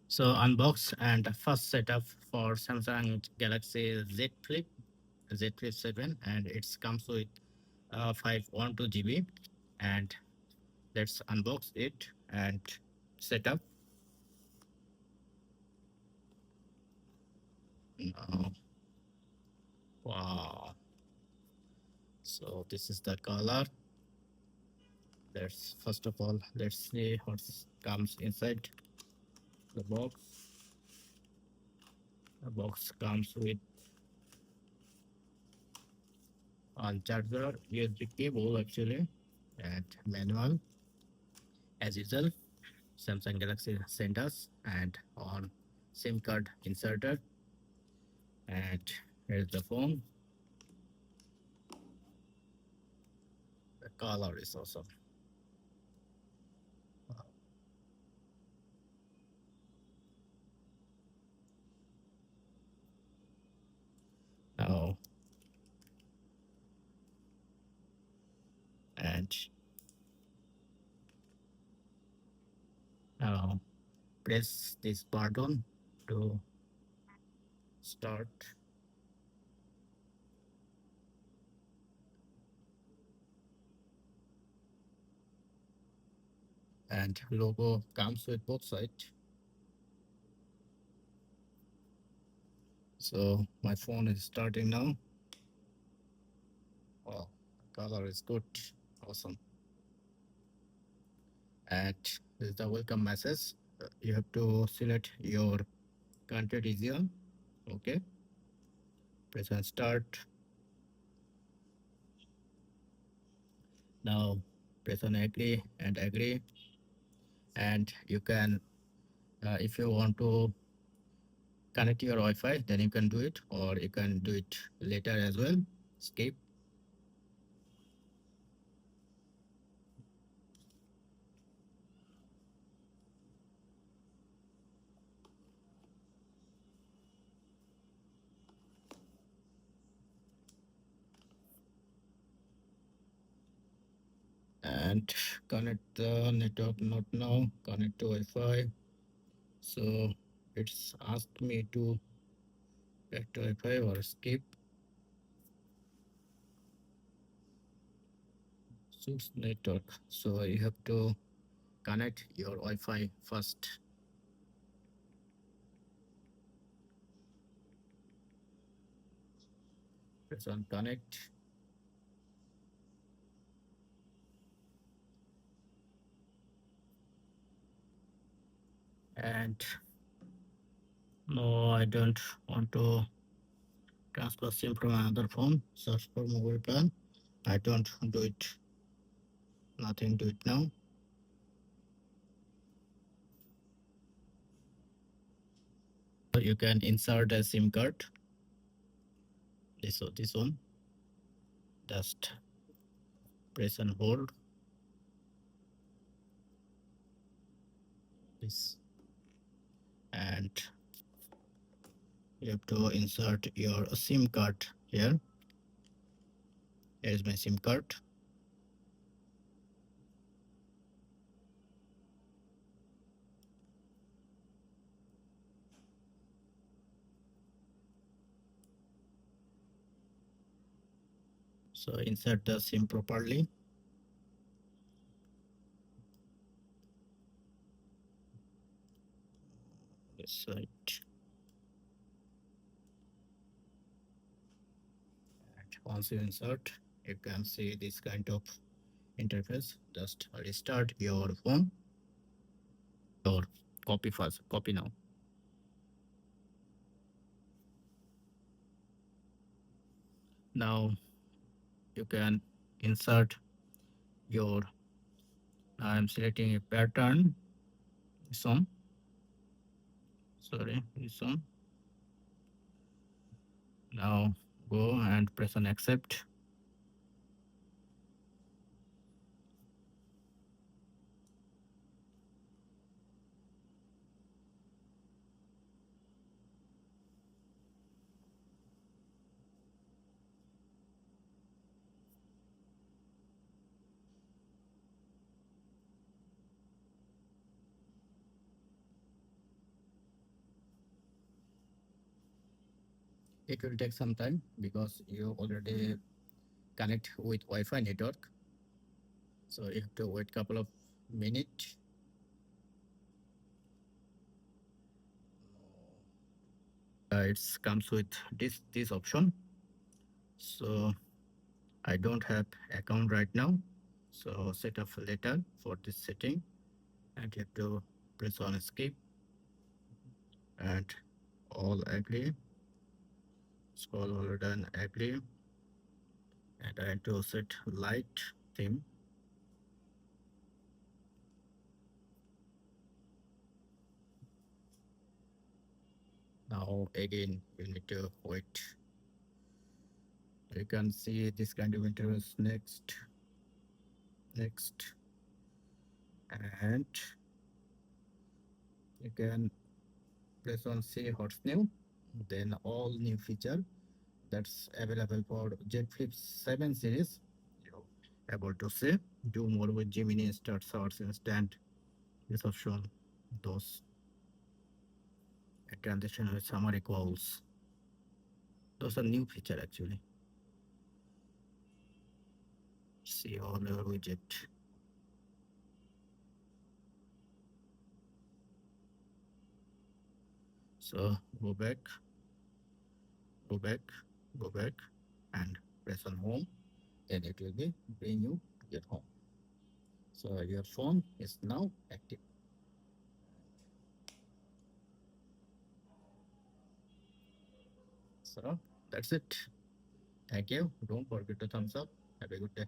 So unbox and first setup for Samsung Galaxy Z Flip 7, and it comes with 512 GB. And let's unbox it and setup. Now, wow! So this is the color. Let's first of all let's see what comes inside the box. The box comes with on charger, USB cable actually, and manual as usual. Samsung Galaxy sent us, and on SIM card inserter, and here's the phone. The color is awesome. Now and now press this button to start, and logo comes with both sides. So my phone is starting now. Wow, color is good, awesome. And this is the welcome message. You have to select your country region. Okay, press on start. Now press on agree and agree, and you can if you want to connect your Wi-Fi, then you can do it, or you can do it later as well. Skip. And connect the network, not now, connect to Wi-Fi. So it's asked me to connect to Wi-Fi or skip. Choose network, so you have to connect your Wi-Fi first. Press on connect, and no, I don't want to transfer SIM from another phone. Search for mobile plan. I don't do it. Nothing do it now. You can insert a SIM card. This one. Just press and hold this, and you have to insert your SIM card here. Here is my SIM card. So insert the SIM properly. This side. And once you insert, you can see this kind of interface. Just restart your phone or copy first. Copy now. Now you can insert your. I'm selecting a pattern. This one. Sorry, this one. Now go and press on accept. It will take some time because you already connect with Wi-Fi network. So you have to wait couple of minutes. It comes with this option. So I don't have account right now. So set up later for this setting, and you have to press on escape and all agree. Scroll all done agree, and I have to set light theme. Now again you need to wait. You can see this kind of interface next, and you can press on see what's new. Then all new feature that's available for Z Flip 7 series. You able to say do more with Gemini start search instant this option those transition with summary calls. Those are new feature actually. See all your widget. So go back, go back, and press on home. Then it will be bring you to your home. So your phone is now active. So that's it. Thank you. Don't forget to thumbs up. Have a good day.